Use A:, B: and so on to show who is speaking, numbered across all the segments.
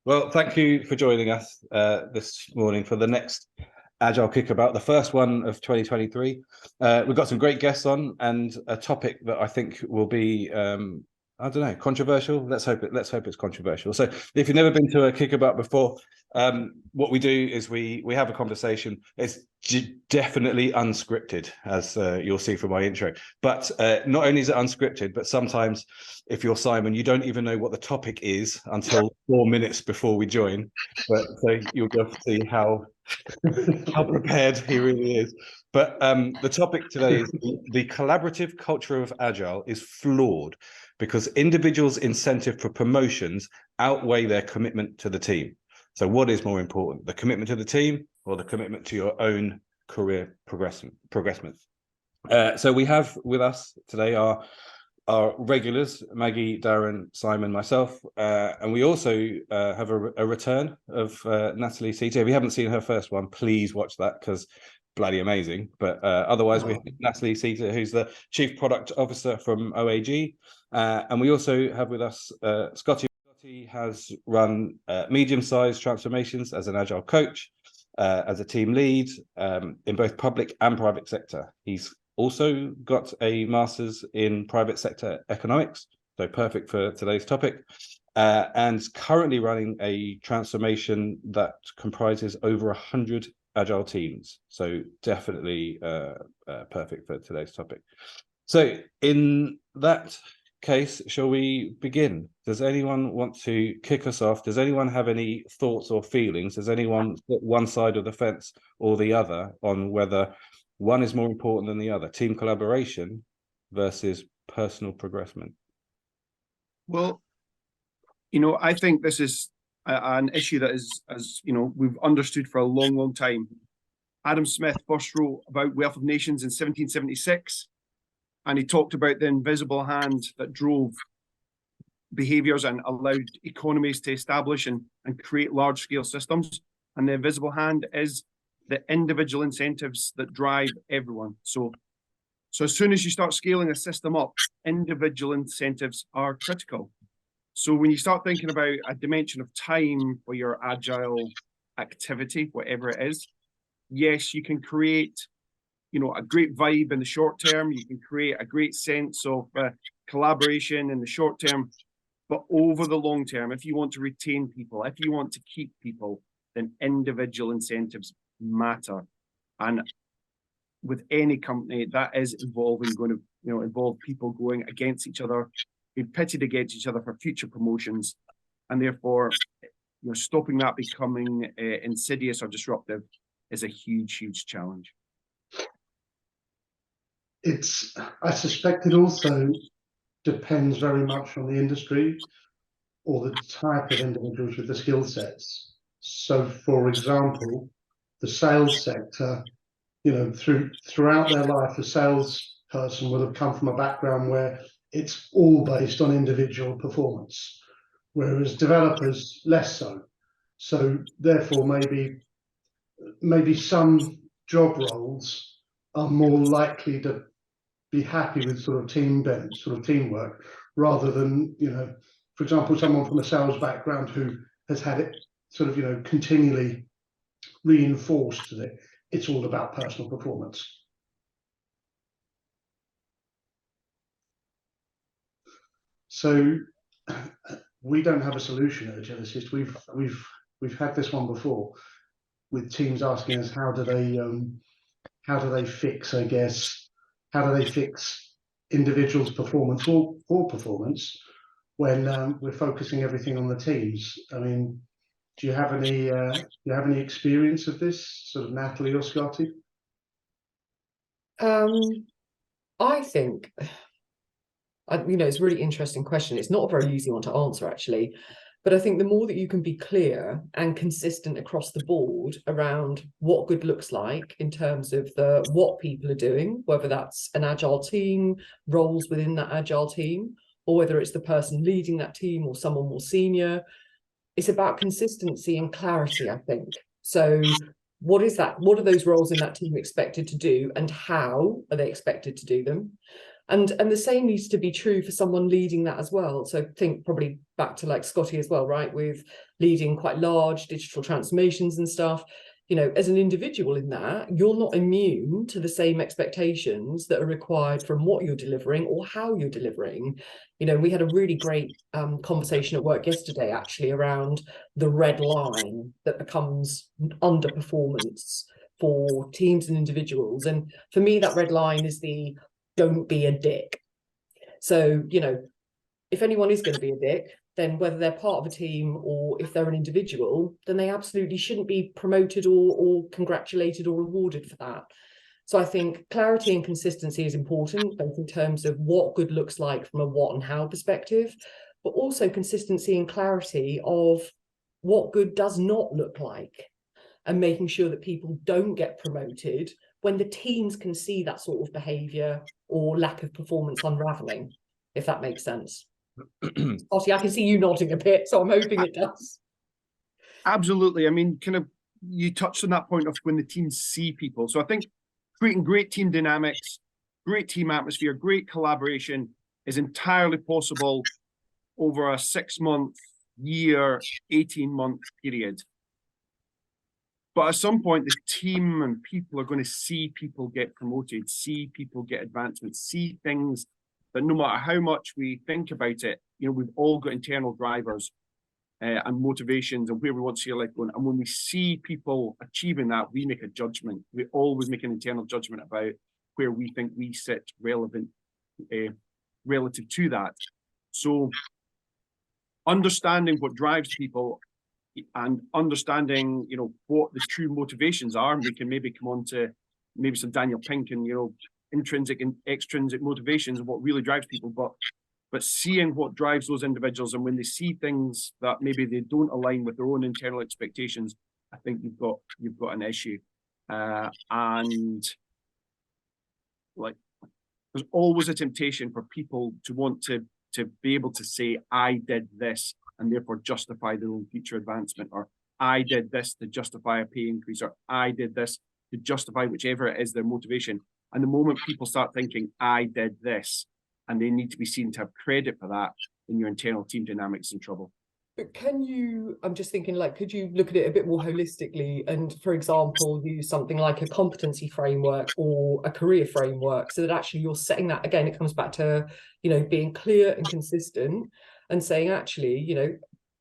A: Well, thank you for joining us this morning for the next Agile Kick-About, the first one of 2023. We've got some great guests on and a topic that I think will be, I don't know, controversial. Let's hope it's controversial. So if you've never been to a Kick-About before, what we do is we have a conversation. It's definitely unscripted, as you'll see from my intro. But not only is it unscripted, but sometimes if you're Simon, you don't even know what the topic is until 4 minutes before we join. But so you'll be able to see how prepared he really is. But the topic today is the collaborative culture of Agile is flawed because individuals' incentive for promotions outweigh their commitment to the team. So what is more important, the commitment to the team or the commitment to your own career progressment? So we have with us today our regulars, Maggie, Darren, Simon, myself, and we also have a return of Natalie Seater. If you haven't seen her first one, please watch that because bloody amazing. But otherwise, we have Natalie Seater, who's the Chief Product Officer from OAG, and we also have with us Scotty. Scotty has run medium-sized transformations as an Agile coach, as a team lead in both public and private sector. He's also got a master's in private sector economics, so perfect for today's topic, and currently running a transformation that comprises over 100 Agile teams. So definitely perfect for today's topic. So in that case, shall we begin? Does anyone want to kick us off? Does anyone have any thoughts or feelings? Does anyone put one side of the fence or the other on whether one is more important than the other, team collaboration versus personal progressment?
B: Well, I think this is an issue that is, as we've understood for a long, long time. Adam Smith first wrote about Wealth of Nations in 1776, and he talked about the invisible hand that drove behaviors and allowed economies to establish and create large-scale systems. And the invisible hand is the individual incentives that drive everyone. So as soon as you start scaling a system up, individual incentives are critical. So when you start thinking about a dimension of time for your Agile activity, whatever it is, yes, you can create, a great vibe in the short term. You can create a great sense of collaboration in the short term. But over the long term, if you want to retain people, if you want to keep people, then individual incentives matter. And with any company, that is going to involve people going against each other, being pitted against each other for future promotions, and therefore stopping that becoming insidious or disruptive is a huge challenge.
C: I suspect it also depends very much on the industry or the type of individuals with the skill sets. So for example, the sales sector, throughout their life, a salesperson will have come from a background where it's all based on individual performance, whereas developers less so. So therefore, maybe some job roles are more likely to be happy with sort of teamwork, rather than, for example, someone from a sales background who has had it sort of, continually reinforced that it's all about personal performance. So we don't have a solution at Agilicist. We've had this one before with teams asking us how do they fix, I guess, how do they fix individuals' performance or poor performance when we're focusing everything on the teams. I mean, do you have any experience of this, sort of Natalie or Scotty?
D: I think, it's a really interesting question. It's not a very easy one to answer, actually. But I think the more that you can be clear and consistent across the board around what good looks like in terms of what people are doing, whether that's an Agile team, roles within that Agile team, or whether it's the person leading that team or someone more senior, it's about consistency and clarity, I think. So what is that? What are those roles in that team expected to do, and how are they expected to do them? And the same needs to be true for someone leading that as well. So think probably back to like Scotty as well, right? With leading quite large digital transformations and stuff. You know, as an individual in that, you're not immune to the same expectations that are required from what you're delivering or how you're delivering. You know, we had a really great conversation at work yesterday, actually, around the red line that becomes underperformance for teams and individuals. And for me, that red line is the don't be a dick. So, you know, if anyone is going to be a dick, then whether they're part of a team or if they're an individual, then they absolutely shouldn't be promoted or congratulated or rewarded for that. So I think clarity and consistency is important, both in terms of what good looks like from a what and how perspective, but also consistency and clarity of what good does not look like, and making sure that people don't get promoted when the teams can see that sort of behaviour or lack of performance unravelling, if that makes sense. Obviously, I can see you nodding a bit, so I'm hoping it does.
B: Absolutely. I mean, kind of, you touched on that point of when the teams see people. So I think creating great team dynamics, great team atmosphere, great collaboration is entirely possible over a 6-month, year, 18-month period. But at some point, the team and people are going to see people get promoted, see people get advancements, see things that no matter how much we think about it, you know, we've all got internal drivers and motivations and where we want to see our life going. And when we see people achieving that, we make a judgment. We always make an internal judgment about where we think we sit relevant relative to that. So understanding what drives people and understanding, you know, what the true motivations are, and we can maybe come on to maybe some Daniel Pink and, you know, intrinsic and extrinsic motivations and what really drives people, but seeing what drives those individuals, and when they see things that maybe they don't align with their own internal expectations, I think you've got an issue. And like, there's always a temptation for people to want to be able to say, I did this, and therefore justify their own future advancement, or I did this to justify a pay increase, or I did this to justify whichever it is their motivation. And the moment people start thinking, I did this, and they need to be seen to have credit for that, then your internal team dynamics in trouble.
D: But can you, I'm just thinking, like, could you look at it a bit more holistically and, for example, use something like a competency framework or a career framework, so that actually you're setting that, again, it comes back to, you know, being clear and consistent and saying, actually, you know,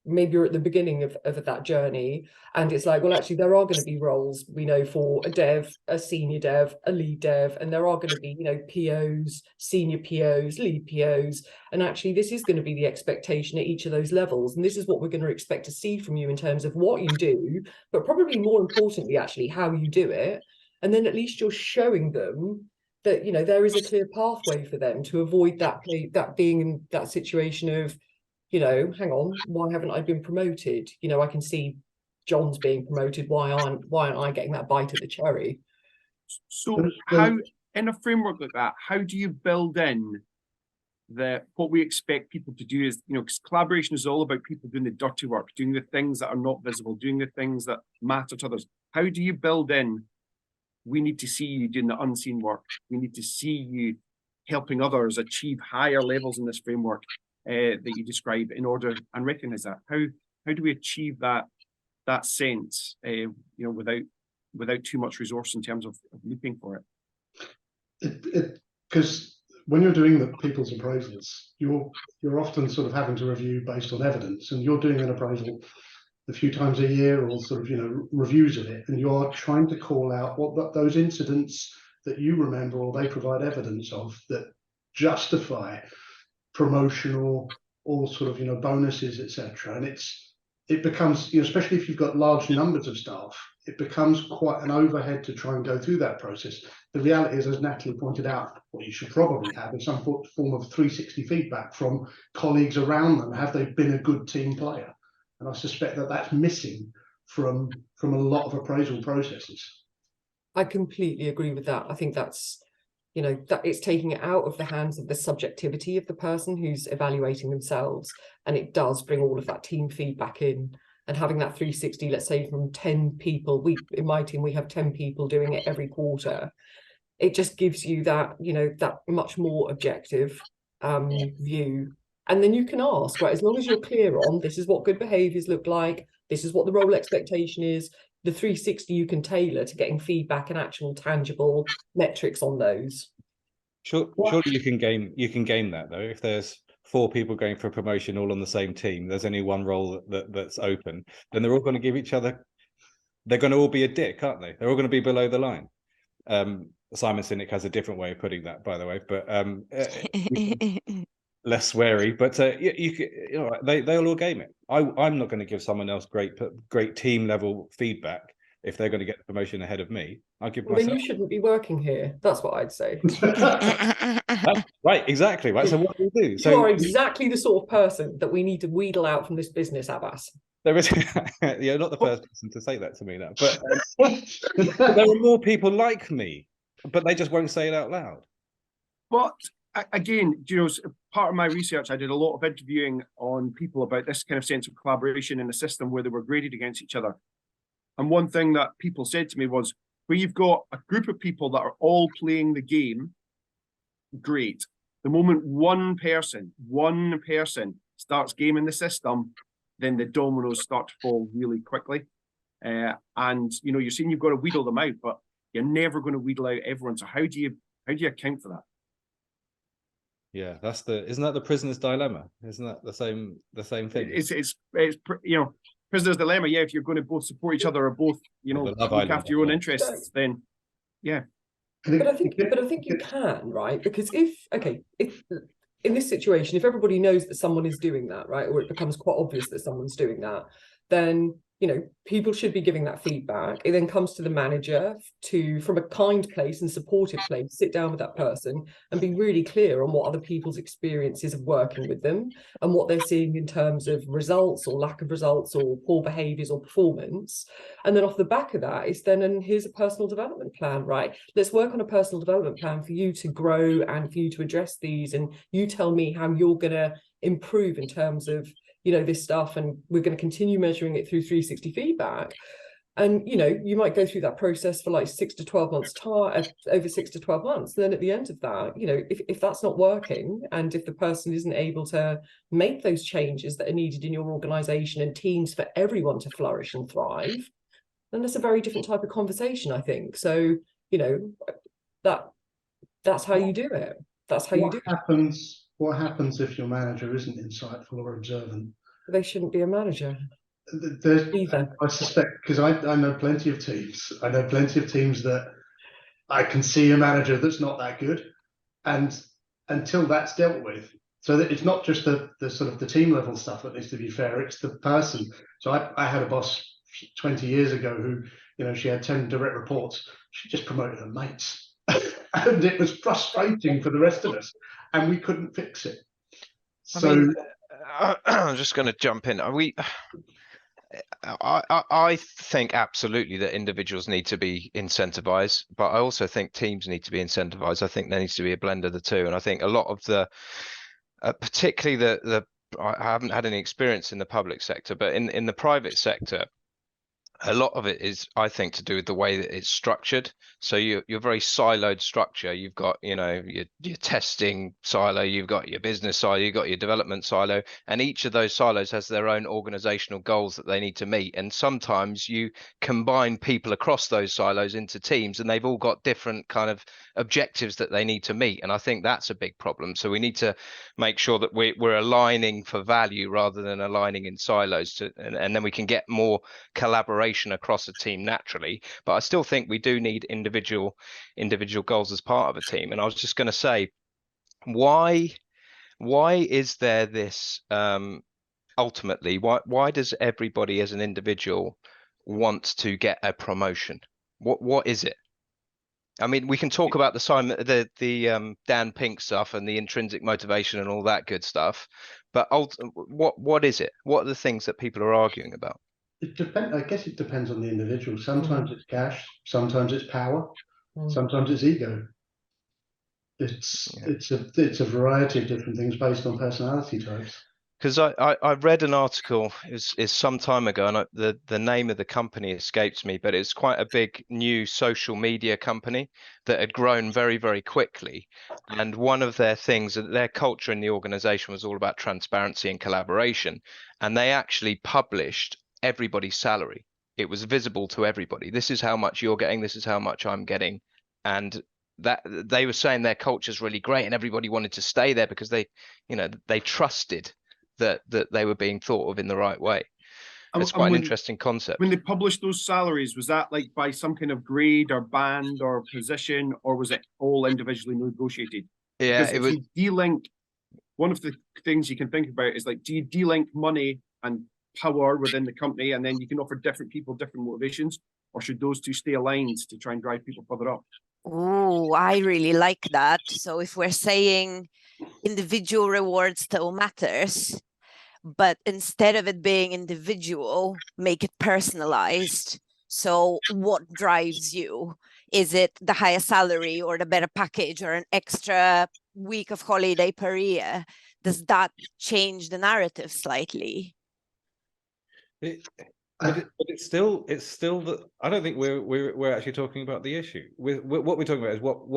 D: maybe you're at the beginning of that journey, and it's like, well, actually, there are going to be roles, we know, for a dev, a senior dev, a lead dev, and there are going to be, you know, POs, senior POs, lead POs, and actually this is going to be the expectation at each of those levels, and this is what we're going to expect to see from you in terms of what you do, but probably more importantly, actually, how you do it. And then at least you're showing them that, you know, there is a clear pathway for them to avoid that being in that situation of, you know, hang on, why haven't I been promoted? You know, I can see John's being promoted. Why aren't I getting that bite at the cherry?
B: So how, in a framework like that, how do you build in what we expect people to do is, you know, because collaboration is all about people doing the dirty work, doing the things that are not visible, doing the things that matter to others. How do you build in, we need to see you doing the unseen work. We need to see you helping others achieve higher levels in this framework that you describe, in order and recognize that. How do we achieve that sense, you know, without too much resource in terms of looking for it?
C: Because when you're doing the people's appraisals, you're often sort of having to review based on evidence, and you're doing an appraisal a few times a year, or sort of, you know, reviews of it, and you're trying to call out what those incidents that you remember or they provide evidence of that justify promotional or sort of, you know, bonuses, etc. And it becomes, you know, especially if you've got large numbers of staff, it becomes quite an overhead to try and go through that process. The reality is, as Natalie pointed out, what you should probably have is some form of 360 feedback from colleagues around them. Have they been a good team player? And I suspect that that's missing from a lot of appraisal processes.
D: I completely agree with that. I think that's, you know, that it's taking it out of the hands of the subjectivity of the person who's evaluating themselves, and it does bring all of that team feedback in, and having that 360, let's say from 10 people, in my team we have 10 people doing it every quarter. it just gives you that, that much more objective view. And then you can ask, right, as long as you're clear on this is what good behaviors look like, this is what the role expectation is, the 360 you can tailor to getting feedback and actual tangible metrics on those.
A: Surely you can game that though. If there's 4 people going for a promotion all on the same team, there's only one role that's open, then they're all going to give each other, they're going to all be a dick, aren't they? They're all going to be below the line. Simon Sinek has a different way of putting that, by the way, but less sweary. But they'll all game it. I'm not going to give someone else great team level feedback if they're going to get the promotion ahead of me. I'll give myself.
D: Then you shouldn't be working here. That's what I'd say.
A: Right, exactly. Right. So what do we do?
D: You are exactly the sort of person that we need to wheedle out from this business, Abbas.
A: There is, you're not the first person to say that to me now, but there are more people like me, but they just won't say it out loud.
B: But again, part of my research, I did a lot of interviewing on people about this kind of sense of collaboration in a system where they were graded against each other. And one thing that people said to me was, where you've got a group of people that are all playing the game, great. The moment one person starts gaming the system, then the dominoes start to fall really quickly. And you're saying you've got to wheedle them out, but you're never going to wheedle out everyone. So how do you account for that?
A: Yeah, isn't that the prisoner's dilemma? Isn't that the same thing?
B: It's prisoner's dilemma. Yeah, if you're going to both support each other or both, look after your own interests, then yeah.
D: But I think you can, right? Because if in this situation, if everybody knows that someone is doing that, right, or it becomes quite obvious that someone's doing that, then people should be giving that feedback. It then comes to the manager to, from a kind place and supportive place, sit down with that person and be really clear on what other people's experiences of working with them and what they're seeing in terms of results or lack of results or poor behaviors or performance. And then off the back of that, it's then, and here's a personal development plan, right? Let's work on a personal development plan for you to grow and for you to address these. And you tell me how you're going to improve in terms of this stuff, and we're going to continue measuring it through 360 feedback. And you might go through that process for like 6 to 12 months over 6 to 12 months. And then at the end of that, if that's not working, and if the person isn't able to make those changes that are needed in your organization and teams for everyone to flourish and thrive, then that's a very different type of conversation, I think. So that's how you do it. That's how you do it.
C: What happens if your manager isn't insightful or observant?
D: They shouldn't be a manager.
C: I suspect, because I know plenty of teams. I know plenty of teams that I can see a manager that's not that good, and until that's dealt with, so that it's not just the sort of the team level stuff that needs to be fair. It's the person. So I had a boss 20 years ago who, she had 10 direct reports. She just promoted her mates, and it was frustrating for the rest of us. And we couldn't fix it. So
E: I'm just going to jump in. I think absolutely that individuals need to be incentivized, but I also think teams need to be incentivized. I think there needs to be a blend of the two. And I think a lot of the, particularly I haven't had any experience in the public sector, but in the private sector, a lot of it is, I think, to do with the way that it's structured. So you're very siloed structure. You've got, your testing silo, you've got your business silo, you've got your development silo, and each of those silos has their own organizational goals that they need to meet. And sometimes you combine people across those silos into teams, and they've all got different kind of objectives that they need to meet. And I think that's a big problem. So we need to make sure that we're aligning for value rather than aligning in silos, and then we can get more collaboration across a team naturally. But I still think we do need individual goals as part of a team. And I was just going to say, why is there this ultimately, why does everybody as an individual want to get a promotion? What is it? I mean, we can talk about the Dan Pink stuff and the intrinsic motivation and all that good stuff, but what is it? What are the things that people are arguing about?
C: I guess it depends on the individual. Sometimes it's cash, sometimes it's power, sometimes it's ego. It's a variety of different things based on personality types.
E: Because I read an article is some time ago, and the name of the company escapes me, but it's quite a big new social media company that had grown very, very quickly. And one of their things, their culture in the organization was all about transparency and collaboration. And they actually published everybody's salary. It was visible to everybody. This is how much you're getting. This is how much I'm getting. And that they were saying their culture is really great, and everybody wanted to stay there because they trusted that they were being thought of in the right way. It's quite an interesting concept.
B: When they published those salaries, was that like by some kind of grade or band or position, or was it all individually negotiated?
E: Yeah,
B: because if you de-link, one of the things you can think about is like, do you de-link money and power within the company, and then you can offer different people different motivations, or should those two stay aligned to try and drive people further up?
F: Oh, I really like that. So if we're saying individual reward still matters, but instead of it being individual, make it personalized. So what drives you? Is it the higher salary or the better package or an extra week of holiday per year? Does that change the narrative slightly?
A: But it's still that I don't think we're actually talking about the issue. What we're talking about is what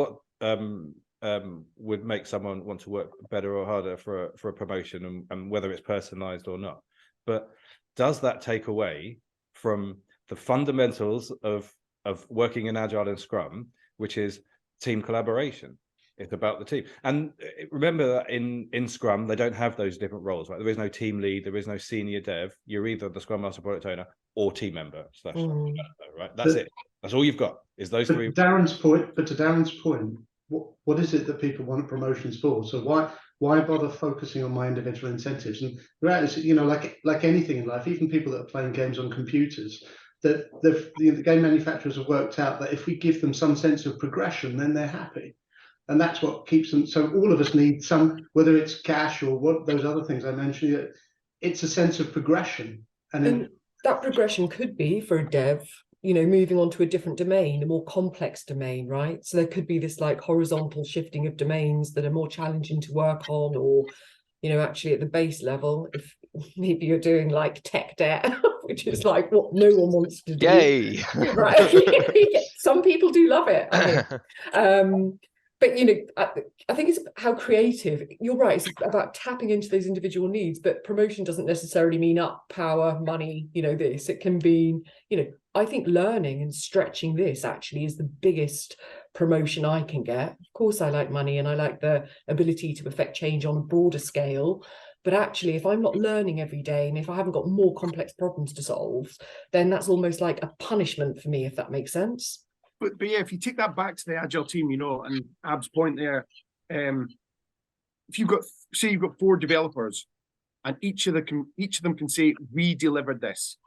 A: would make someone want to work better or harder for a promotion, and whether it's personalized or not. But does that take away from the fundamentals of working in Agile and Scrum, which is team collaboration? It's about the team. And remember that in Scrum, they don't have those different roles, right? There is no team lead, there is no senior dev. You're either the Scrum Master, product owner, or team member / developer, right? That's it. That's all you've got, is those three.
C: But to Darren's point, what is it that people want promotions for? So why bother focusing on my individual incentives? And reality, like anything in life, even people that are playing games on computers, that the game manufacturers have worked out that if we give them some sense of progression, then they're happy. And that's what keeps them. So all of us need some, whether it's cash or what those other things I mentioned, it's a sense of progression. And
D: that progression could be for a dev, moving on to a different domain, a more complex domain, right? So there could be this like horizontal shifting of domains that are more challenging to work on, or, actually at the base level, if maybe you're doing like tech debt, which is like what no one wants to do.
E: Yay!
D: Right. Some people do love it. But I think it's how creative. You're right. It's about tapping into those individual needs. But promotion doesn't necessarily mean up, power, money. This. It can be. I think learning and stretching this actually is the biggest promotion I can get. Of course, I like money and I like the ability to affect change on a broader scale. But actually, if I'm not learning every day, and if I haven't got more complex problems to solve, then that's almost like a punishment for me, if that makes sense.
B: But yeah, if you take that back to the Agile team, and Ab's point there, if you've got 4 developers, and each of them can say, we delivered this.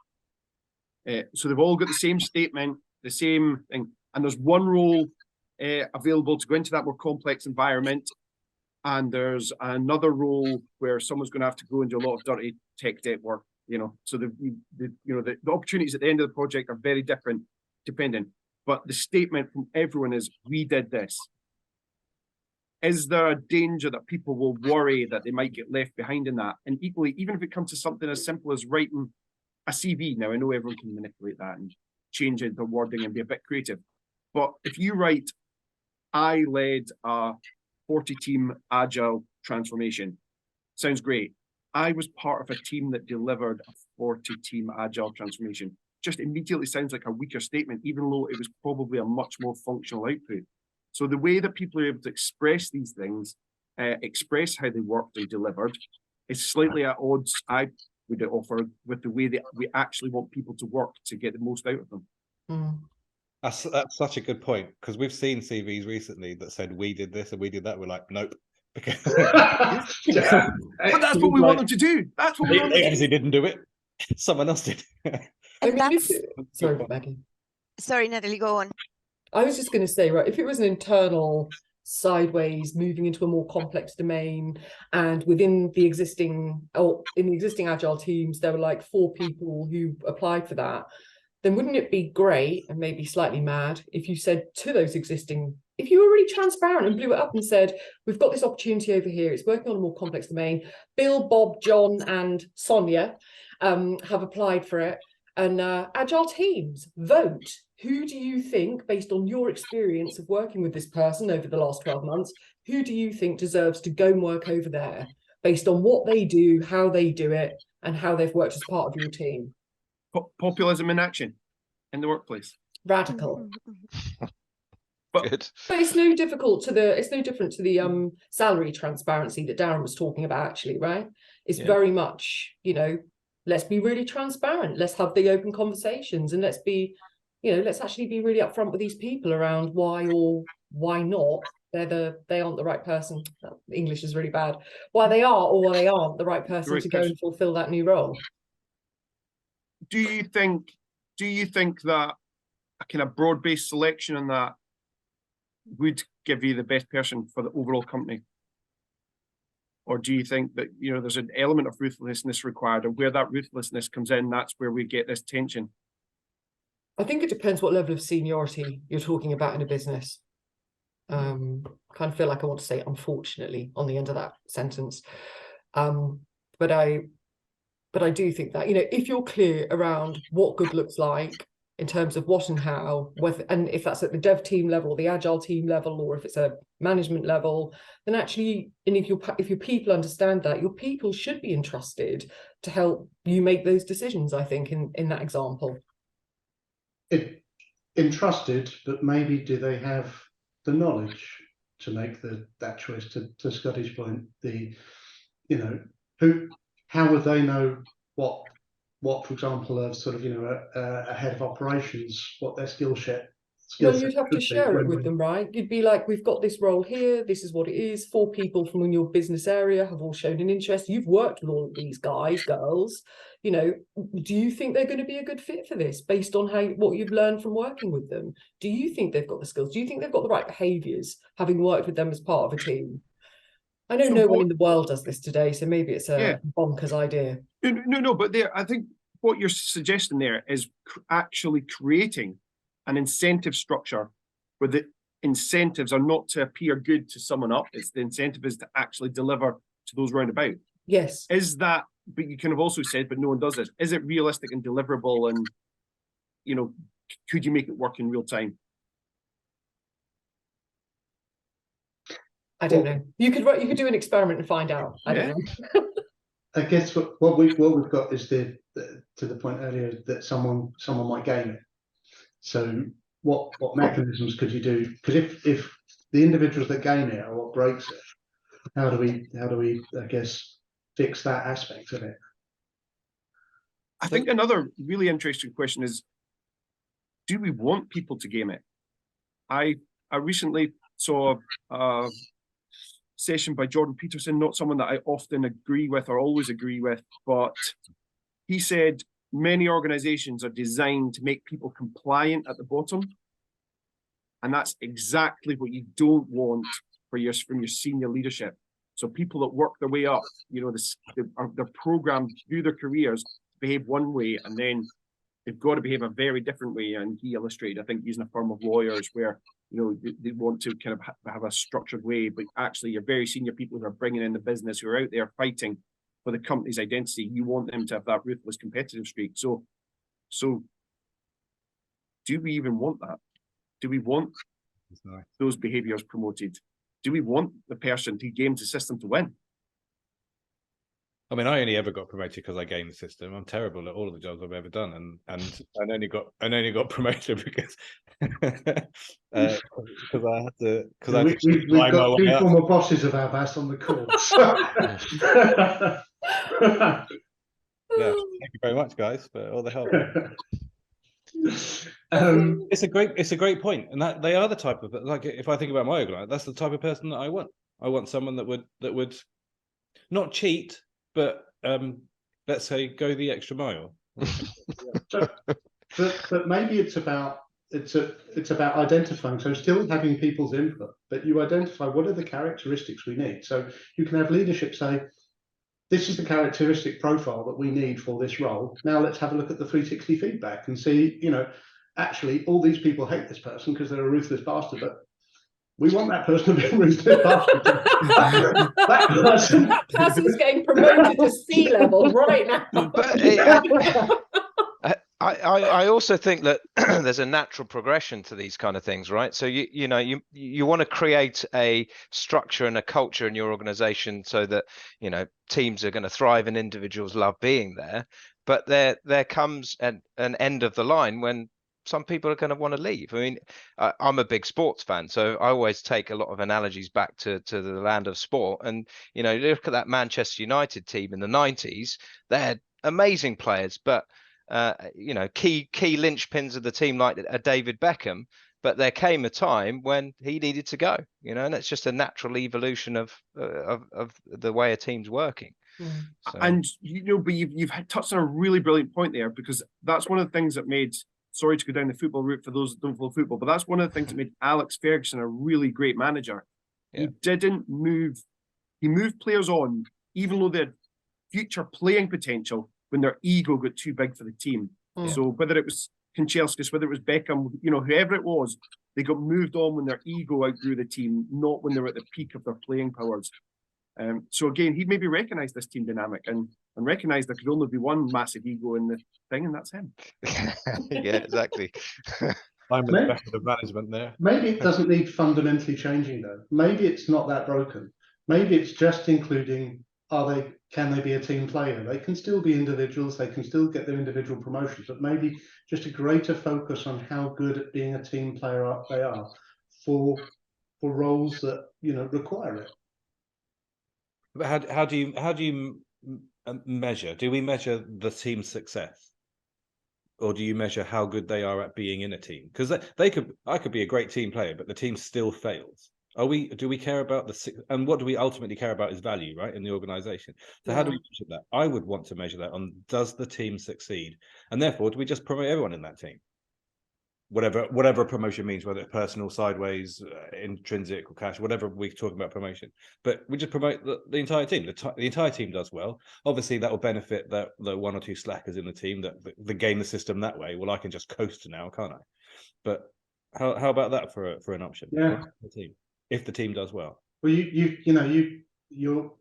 B: So they've all got the same statement, the same thing, and there's one role available to go into that more complex environment, and there's another role where someone's going to have to go and do a lot of dirty tech debt work. So the opportunities at the end of the project are very different, depending. But the statement from everyone is, we did this. Is there a danger that people will worry that they might get left behind in that? And equally, even if it comes to something as simple as writing a CV, now I know everyone can manipulate that and change it, the wording, and be a bit creative. But if you write, I led a 40-team Agile transformation, sounds great. I was part of a team that delivered a 40-team Agile transformation. Just immediately sounds like a weaker statement, even though it was probably a much more functional output. So the way that people are able to express these things, express how they worked and delivered, is slightly at odds, I would offer, with the way that we actually want people to work to get the most out of them.
D: Mm.
A: That's such a good point, because we've seen CVs recently that said we did this and we did that. We're like, nope. Because
B: yeah. But that's what we want them to do. That's what we want them to do.
A: They obviously didn't do it. Someone else did.
D: Sorry, Maggie.
F: Sorry, Natalie, go on.
D: I was just going to say, right, if it was an internal sideways moving into a more complex domain, and within the existing, or in the existing Agile teams, there were like 4 people who applied for that, then wouldn't it be great and maybe slightly mad if you said to those existing, if you were really transparent and blew it up and said, we've got this opportunity over here, it's working on a more complex domain, Bill, Bob, John and Sonia have applied for it, and Agile teams, vote. Who do you think, based on your experience of working with this person over the last 12 months, who do you think deserves to go and work over there based on what they do, how they do it, and how they've worked as part of your team?
B: Populism in action in the workplace.
D: Radical.
E: Good.
D: But it's no difficult to the, it's no different to the salary transparency that Darren was talking about, actually, right? It's very much, you know, let's be really transparent, let's have the open conversations, and let's be, you know, let's actually be really upfront with these people around why or why not they aren't the right person. English is really bad. Why they are or why they aren't the right person to go and fulfill that new role.
B: Do you think that a kind of broad-based selection on that would give you the best person for the overall company? Or do you think that, you know, there's an element of ruthlessness required, and where that ruthlessness comes in, that's where we get this tension?
D: I think it depends what level of seniority you're talking about in a business. Kind of feel like I want to say unfortunately on the end of that sentence. But I do think that, you know, if you're clear around what good looks like in terms of what and how, whether, and if that's at the dev team level, the agile team level, or if it's a management level, then actually, and if your people understand that, your people should be entrusted to help you make those decisions, I think, in that example.
C: Entrusted, but maybe do they have the knowledge to make that choice? To Scotty's point, you know, how would they know what, for example, a sort of, you know, a head of operations, what their skill set.
D: Well, you'd have to share it with them, right? You'd be like, we've got this role here, this is what it is. 4 people from your business area have all shown an interest. You've worked with all of these guys, girls. You know, do you think they're going to be a good fit for this based on what you've learned from working with them? Do you think they've got the skills? Do you think they've got the right behaviours, having worked with them as part of a team? I know no one in the world does this today, so maybe it's a bonkers idea.
B: No, but I think what you're suggesting there is actually creating an incentive structure where the incentives are not to appear good to someone up. It's the incentive is to actually deliver to those round about.
D: Yes.
B: Is that, but you kind of also said, but no one does this. Is it realistic and deliverable? And, you know, could you make it work in real time?
D: I don't know. You could do an experiment and find out. I don't know.
C: I guess what we've got is to the point earlier that someone might game it. So what mechanisms could you do? Because if the individuals that game it are what breaks it, how do we I guess fix that aspect of it?
B: I think another really interesting question is, do we want people to game it? I recently saw a session by Jordan Peterson, not someone that I often agree with or always agree with, but he said many organizations are designed to make people compliant at the bottom. And that's exactly what you don't want from your senior leadership. So people that work their way up, you know, they're programmed through their careers to behave one way, and then they've got to behave a very different way. And he illustrated, I think, using a firm of lawyers where, you know, they want to kind of have a structured way, but actually you're very senior people who are bringing in the business, who are out there fighting for the company's identity. You want them to have that ruthless competitive streak. So do we even want that? Do we want those behaviors promoted? Do we want the person who games the system to win?
A: I mean, I only ever got promoted because I gamed the system. I'm terrible at all of the jobs I've ever done, and I only got promoted because I had to. Because
C: we've got 2 former bosses of our BAS on the call.
A: Yeah, thank you very much, guys, for all the help. It's a great point, and that they are the type of, like, if I think about my organization, that's the type of person that I want. I want someone that would not cheat, but let's say go the extra mile.
C: but maybe it's about identifying. So still having people's input, but you identify what are the characteristics we need. So you can have leadership say, this is the characteristic profile that we need for this role. Now let's have a look at the 360 feedback and see, actually all these people hate this person because they're a ruthless bastard, but we want that person to be a ruthless bastard. that person.
D: That person's getting promoted to sea level right now.
E: But I also think that there's a natural progression to these kind of things, right? So you want to create a structure and a culture in your organization so that teams are going to thrive and individuals love being there. But there comes an end of the line when some people are going to want to leave. I mean, I'm a big sports fan, so I always take a lot of analogies back to the land of sport. And look at that Manchester United team in the 90s. They had amazing players, but key linchpins of the team like David Beckham, but there came a time when he needed to go, and it's just a natural evolution of the way a team's working.
B: So. And but you've touched on a really brilliant point there, because that's one of the things that made, sorry to go down the football route for those that don't follow football, but that's one of the things that made Alex Ferguson a really great manager. Yeah. He moved players on even though they had future playing potential, when their ego got too big for the team. Yeah. So whether it was Kanchelskis, whether it was Beckham, whoever it was, they got moved on when their ego outgrew the team, not when they were at the peak of their playing powers. So again, he maybe recognised this team dynamic and recognised there could only be one massive ego in the thing, and that's him.
E: Yeah, exactly.
A: I'm the best of management there.
C: Maybe it doesn't need fundamentally changing though. Maybe it's not that broken. Maybe it's just including, can they be a team player? They can still be individuals, they can still get their individual promotions, but maybe just a greater focus on how good at being a team player they are for roles that require it.
A: But how do you measure? Do we measure the team's success, or do you measure how good they are at being in a team? Because I could be a great team player, but the team still fails. Do we care about and what do we ultimately care about is value, right, in the organization? So how do we measure that? I would want to measure that on, does the team succeed? And therefore, do we just promote everyone in that team? Whatever promotion means, whether it's personal, sideways, intrinsic or cash, whatever we're talking about promotion, but we just promote the entire team. The entire team does well. Obviously that will benefit the one or two slackers in the team that game the system that way. Well, I can just coast now, can't I? But how about that for an option?
C: Yeah.
A: The team, if the team does well.
C: Well, you're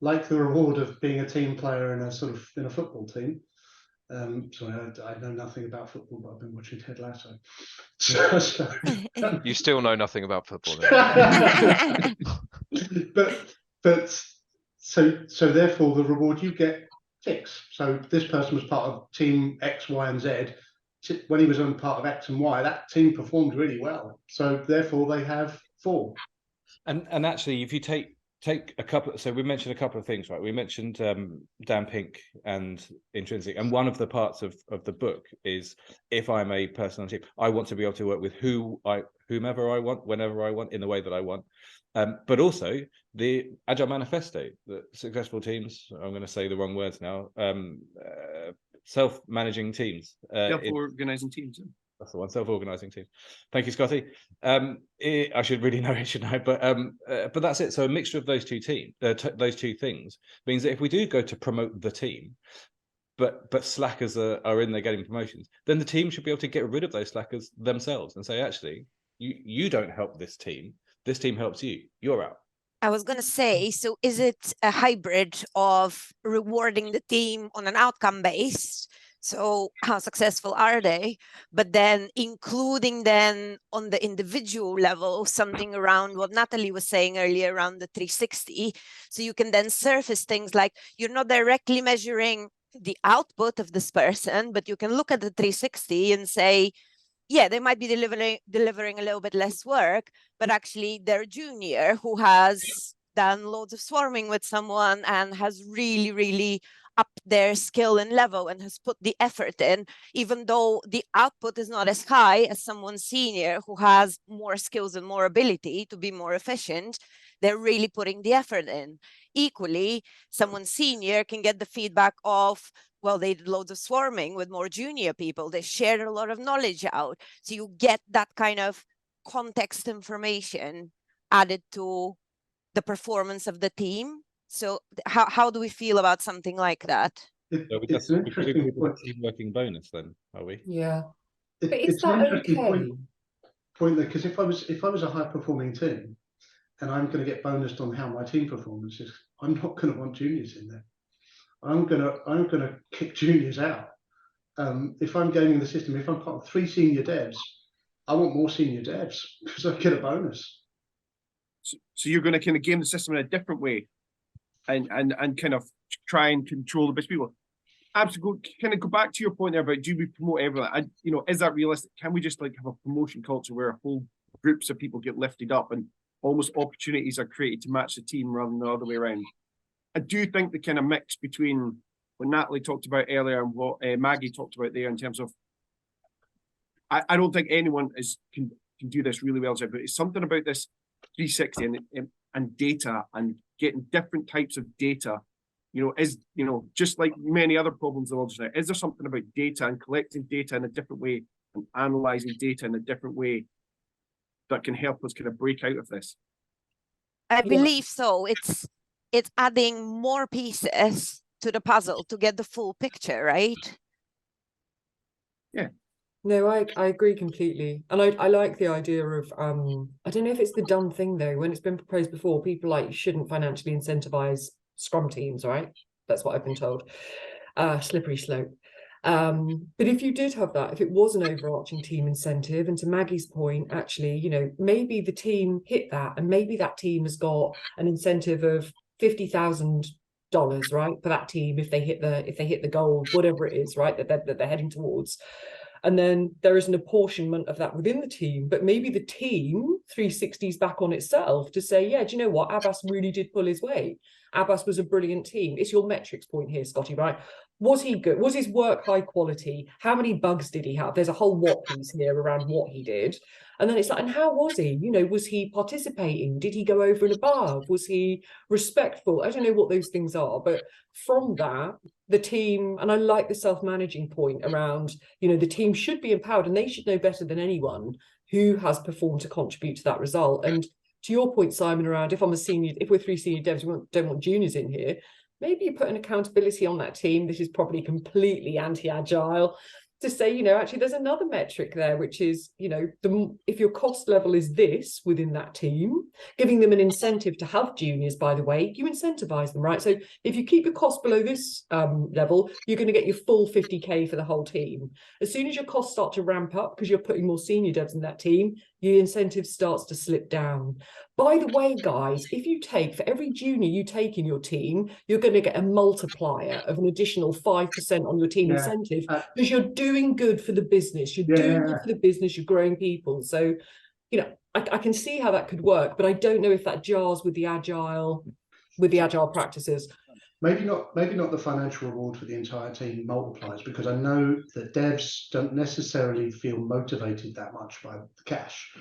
C: like the reward of being a team player in a football team. Sorry, I know nothing about football, but I've been watching Ted Lasso.
E: You still know nothing about football.
C: but so therefore the reward, you get ticks. So this person was part of team X, Y, and Z. When he was on part of X and Y, that team performed really well. So therefore they have 4.
A: And actually, if you take a couple, so we mentioned a couple of things, right? We mentioned Dan Pink and intrinsic, and one of the parts of the book is, if I'm a person on team, I want to be able to work with whomever I want, whenever I want, in the way that I want. But also the Agile Manifesto, the successful teams, I'm going to say the wrong words now, self-managing teams.
B: Self-organizing teams.
A: That's the one, self-organizing teams. Thank you, Scotty. I should really know it, shouldn't I? But that's it. So a mixture of those two things means that if we do go to promote the team, but slackers are in there getting promotions, then the team should be able to get rid of those slackers themselves and say, actually, you don't help this team helps you. You're out.
F: I was going to say, so is it a hybrid of rewarding the team on an outcome base? So how successful are they? But then including then on the individual level, something around what Natalie was saying earlier around the 360. So you can then surface things like, you're not directly measuring the output of this person, but you can look at the 360 and say, yeah, they might be delivering a little bit less work, but actually they're junior who has done loads of swarming with someone and has really, really upped their skill and level and has put the effort in, even though the output is not as high as someone senior who has more skills and more ability to be more efficient. They're really putting the effort in. Equally, someone senior can get the feedback of, well, they did loads of swarming with more junior people. They shared a lot of knowledge out. So you get that kind of context information added to the performance of the team. So how do we feel about something like that?
A: So we
C: It's an
A: we're giving
C: interesting
A: people a
C: point.
A: team working bonus then, are we?
D: Yeah. But is
C: It's an
D: that
C: interesting
D: okay?
C: point there, because if I was a high performing team and I'm going to get bonused on how my team performance is, I'm not going to want juniors in there. I'm gonna kick juniors out. If I'm gaming the system, if I'm part of 3 senior devs, I want more senior devs because I get a bonus.
B: So you're going to kind of game the system in a different way, and kind of try and control the best people. Absolutely. Kind of go back to your point there about, do we promote everyone? And is that realistic? Can we just like have a promotion culture where whole groups of people get lifted up and almost opportunities are created to match the team rather than the other way around? I do think the kind of mix between what Natalie talked about earlier and what Maggie talked about there in terms of, I don't think anyone can do this really well, but it's something about this 360 and data and getting different types of data. Just like many other problems in the world today, is there something about data and collecting data in a different way and analyzing data in a different way that can help us kind of break out of this?
F: I believe so. It's adding more pieces to the puzzle to get the full picture, right?
B: Yeah.
D: No, I agree completely. And I like the idea of, I don't know if it's the done thing though, when it's been proposed before, people like, you shouldn't financially incentivize scrum teams, right? That's what I've been told. Slippery slope. But if you did have that, if it was an overarching team incentive, and to Maggie's point, actually, maybe the team hit that, and maybe that team has got an incentive of $50,000, right, for that team if they hit the goal, whatever it is, right, that they're heading towards. And then there is an apportionment of that within the team, but maybe the team 360s back on itself to say, yeah, do you know what? Abbas really did pull his weight. Abbas was a brilliant team. It's your metrics point here, Scotty, right? Was he good? Was his work high quality? How many bugs did he have? There's a whole what piece here around what he did. And then it's like, and how was he? Was he participating? Did he go over and above? Was he respectful? I don't know what those things are, but from that, the team, and I like the self-managing point around, the team should be empowered and they should know better than anyone who has performed to contribute to that result. And to your point, Simon, around if we're 3 senior devs, we don't want juniors in here, maybe you put an accountability on that team. This is probably completely anti-agile, to say, actually there's another metric there, which is, if your cost level is this within that team, giving them an incentive to have juniors, by the way, you incentivize them, right? So if you keep your cost below this level, you're going to get your full 50K for the whole team. As soon as your costs start to ramp up, because you're putting more senior devs in that team, your incentive starts to slip down. By the way, guys, if you take, for every junior you take in your team, you're going to get a multiplier of an additional 5% on your team incentive, because you're doing good for the business. You're doing good for the business. You're growing people. So, I can see how that could work, but I don't know if that jars with the agile practices.
C: Maybe not the financial reward for the entire team multiplies, because I know that devs don't necessarily feel motivated that much by the cash.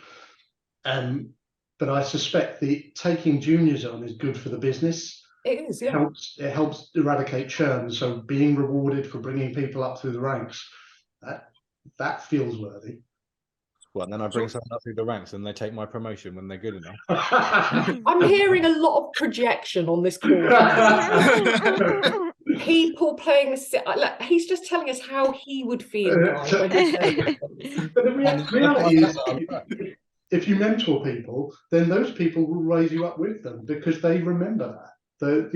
C: But I suspect the taking juniors on is good for the business.
D: It is, yeah.
C: It helps eradicate churn. So being rewarded for bringing people up through the ranks, that feels worthy.
A: Well, and then I bring someone up through the ranks and they take my promotion when they're good enough.
D: I'm hearing a lot of projection on this call. People playing like he's just telling us how he would feel, guys.
C: But the reality is, if you mentor people, then those people will raise you up with them because they remember that.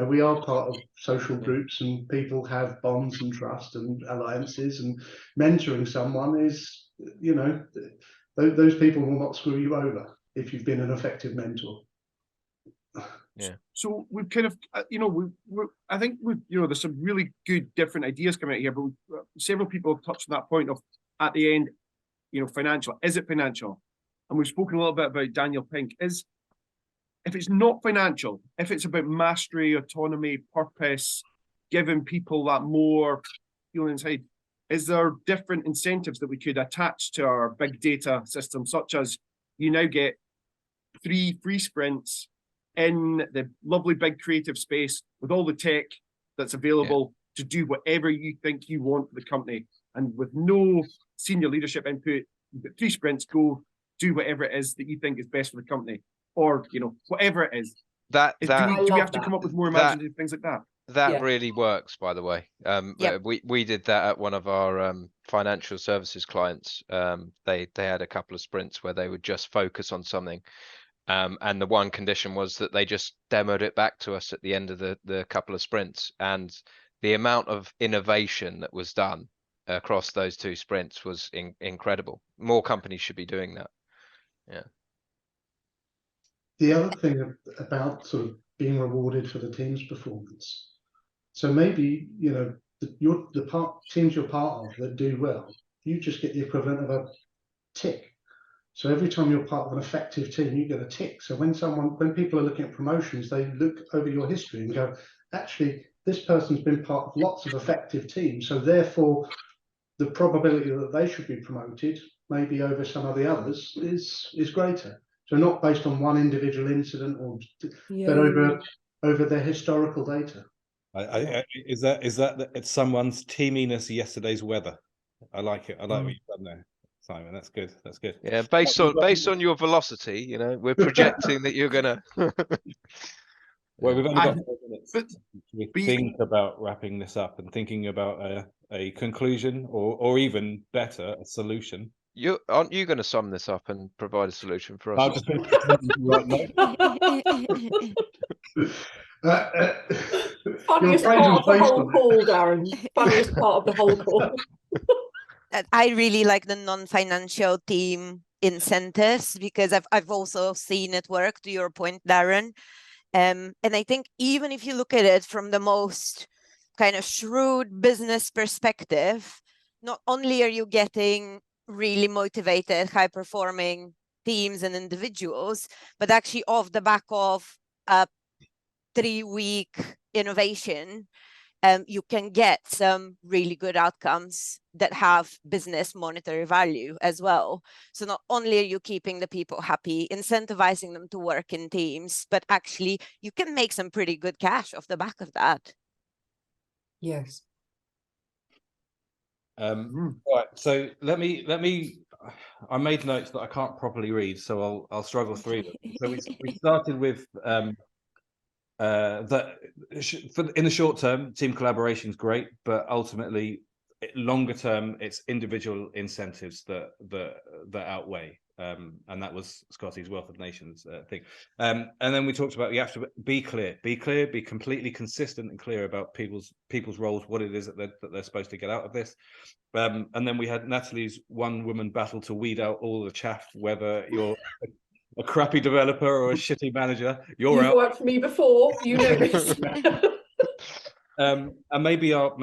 C: We are part of social groups and people have bonds and trust and alliances, and mentoring someone is, those people will not screw you over if you've been an effective mentor.
B: Yeah. So we've kind of, I think there's some really good different ideas coming out here, but several people have touched on that point of, at the end, financial. Is it financial? And we've spoken a little bit about Daniel Pink. If it's not financial, if it's about mastery, autonomy, purpose, giving people that more feeling inside, is there different incentives that we could attach to our big data system, such as you now get 3 free sprints in the lovely big creative space with all the tech that's available to do whatever you think you want for the company, and with no senior leadership input, you've got 3 sprints, go do whatever it is that you think is best for the company, or whatever it is.
E: That
B: Do
E: that
B: we,
D: I
B: do we
D: love
B: have to come
D: that.
B: up with more
E: That-
B: imaginative things like that?
E: that
D: Yeah.
E: really works, by the way.
F: Yep.
E: We did that at one of our financial services clients. They had a couple of sprints where they would just focus on something. And the one condition was that they just demoed it back to us at the end of the couple of sprints. And the amount of innovation that was done across those 2 sprints was incredible. More companies should be doing that.
C: The other thing about sort of being rewarded for the team's performance. So maybe, you know, the teams you're part of that do well, you just get the equivalent of a tick. So every time you're part of an effective team, you get a tick. So when people are looking at promotions, they look over your history and go, actually, this person's been part of lots of effective teams. So therefore, the probability that they should be promoted, maybe over some of the others, is greater. So not based on one individual incident, but over their historical data.
A: Is that it's someone's teaminess yesterday's weather? I like it. I like what you've done there, Simon. That's good. That's good.
E: Yeah, based on your velocity, you know, we're projecting that you're gonna.
A: Well, we've only got 4 minutes.
B: but-
A: We
B: but-
A: think about wrapping this up and thinking about a conclusion, or even better, a solution.
E: Aren't you going to sum this up and provide a solution for us?
A: I'll just right now.
D: Funniest
C: Your
D: part of the
C: phrase is
D: whole
C: based on it.
D: call, Darren. Funniest part of the whole call.
F: I really like the non-financial team incentives because I've also seen it work, to your point, Darren. And I think even if you look at it from the most kind of shrewd business perspective, not only are you getting really motivated, high-performing teams and individuals, but actually off the back of a 3-week innovation, you can get some really good outcomes that have business monetary value as well. So not only are you keeping the people happy, incentivizing them to work in teams, but actually you can make some pretty good cash off the back of that.
D: Yes.
A: Right. So let me. I made notes that I can't properly read, so I'll struggle through them. So we started with that in the short term, team collaboration is great, but ultimately, longer term, it's individual incentives that outweigh. And that was Scotty's Wealth of Nations thing. And then we talked about you have to be clear, be completely consistent and clear about people's roles, what it is that they're supposed to get out of this. And then we had Natalie's one-woman battle to weed out all the chaff, whether you're a crappy developer or a shitty manager. You've out.
D: Worked for me before, you know this.
A: And maybe our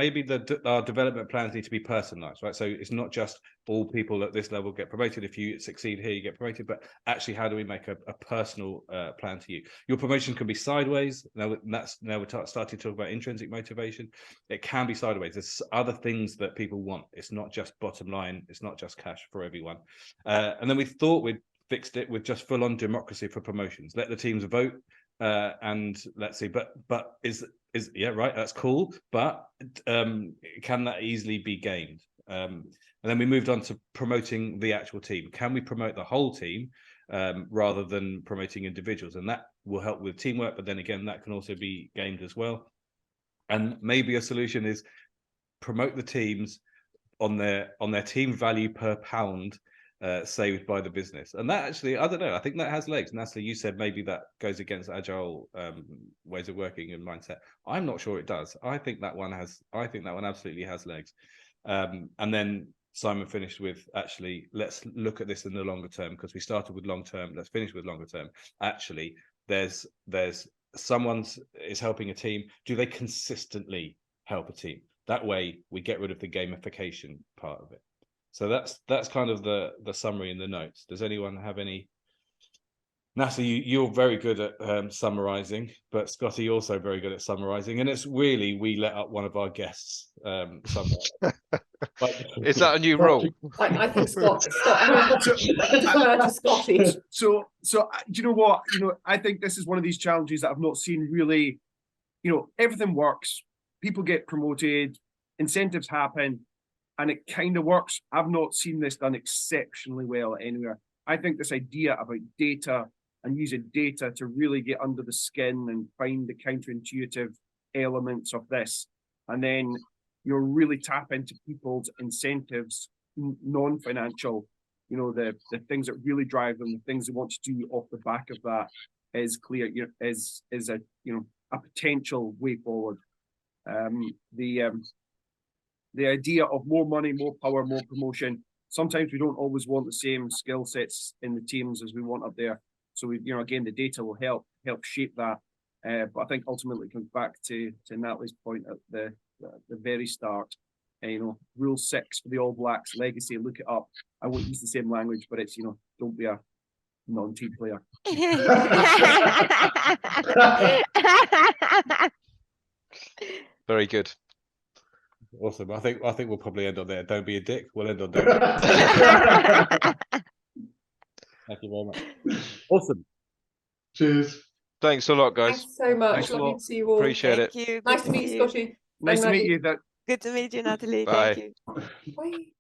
A: development plans need to be personalized, right? So it's not just all people at this level get promoted. If you succeed here, you get promoted. But actually, how do we make a personal plan to you? Your promotion can be sideways. Now we're starting to talk about intrinsic motivation. It can be sideways. There's other things that people want. It's not just bottom line. It's not just cash for everyone. And then we thought we'd fixed it with just full-on democracy for promotions. Let the teams vote. And let's see, but is yeah, right, that's cool, but can that easily be gained? And then we moved on to promoting the actual team. Can we promote the whole team rather than promoting individuals? And that will help with teamwork, but then again, that can also be gained as well. And maybe a solution is promote the teams on their team value per pound saved by the business. And that actually, I don't know, I think that has legs. Natalie, you said maybe that goes against agile ways of working and mindset. I'm not sure it does. I think that one absolutely has legs. And then Simon finished with, actually, let's look at this in the longer term, because we started with long term, let's finish with longer term. Actually, there's someone is helping a team. Do they consistently help a team? That way we get rid of the gamification part of it. So that's kind of the summary in the notes. Does anyone have any? Natalie, you're very good at summarizing, but Scotty also very good at summarizing, and it's really, we let up one of our guests summarize.
E: Is that a new rule?
D: I think Scott defer to Scotty.
B: So do you know what? I think this is one of these challenges that I've not seen really. Everything works. People get promoted, incentives happen, and it kind of works. I've not seen this done exceptionally well anywhere. I think this idea about data and using data to really get under the skin and find the counterintuitive elements of this. And then really tap into people's incentives, non-financial, the things that really drive them, the things they want to do off the back of that is clear, is a potential way forward. The idea of more money, more power, more promotion. Sometimes we don't always want the same skill sets in the teams as we want up there. So again, the data will help shape that. But I think ultimately it comes back to Natalie's point at the very start. Rule 6 for the All Blacks legacy. Look it up. I won't use the same language, but it's don't be a non-team player.
E: Very good.
A: Awesome. I think we'll probably end on there. Don't be a dick. We'll end on there. Thank you very much. Awesome.
C: Cheers.
E: Thanks a lot, guys.
D: Thanks so much.
B: Thanks a
D: Lovely
B: lot.
D: to see you all.
E: Appreciate it.
F: Thank you.
D: Nice
F: Good
D: to meet you,
F: see
D: Scotty.
B: Nice to meet
D: Maggie.
B: you.
F: Good to meet you, Natalie.
E: Bye.
F: Thank you.
D: Bye.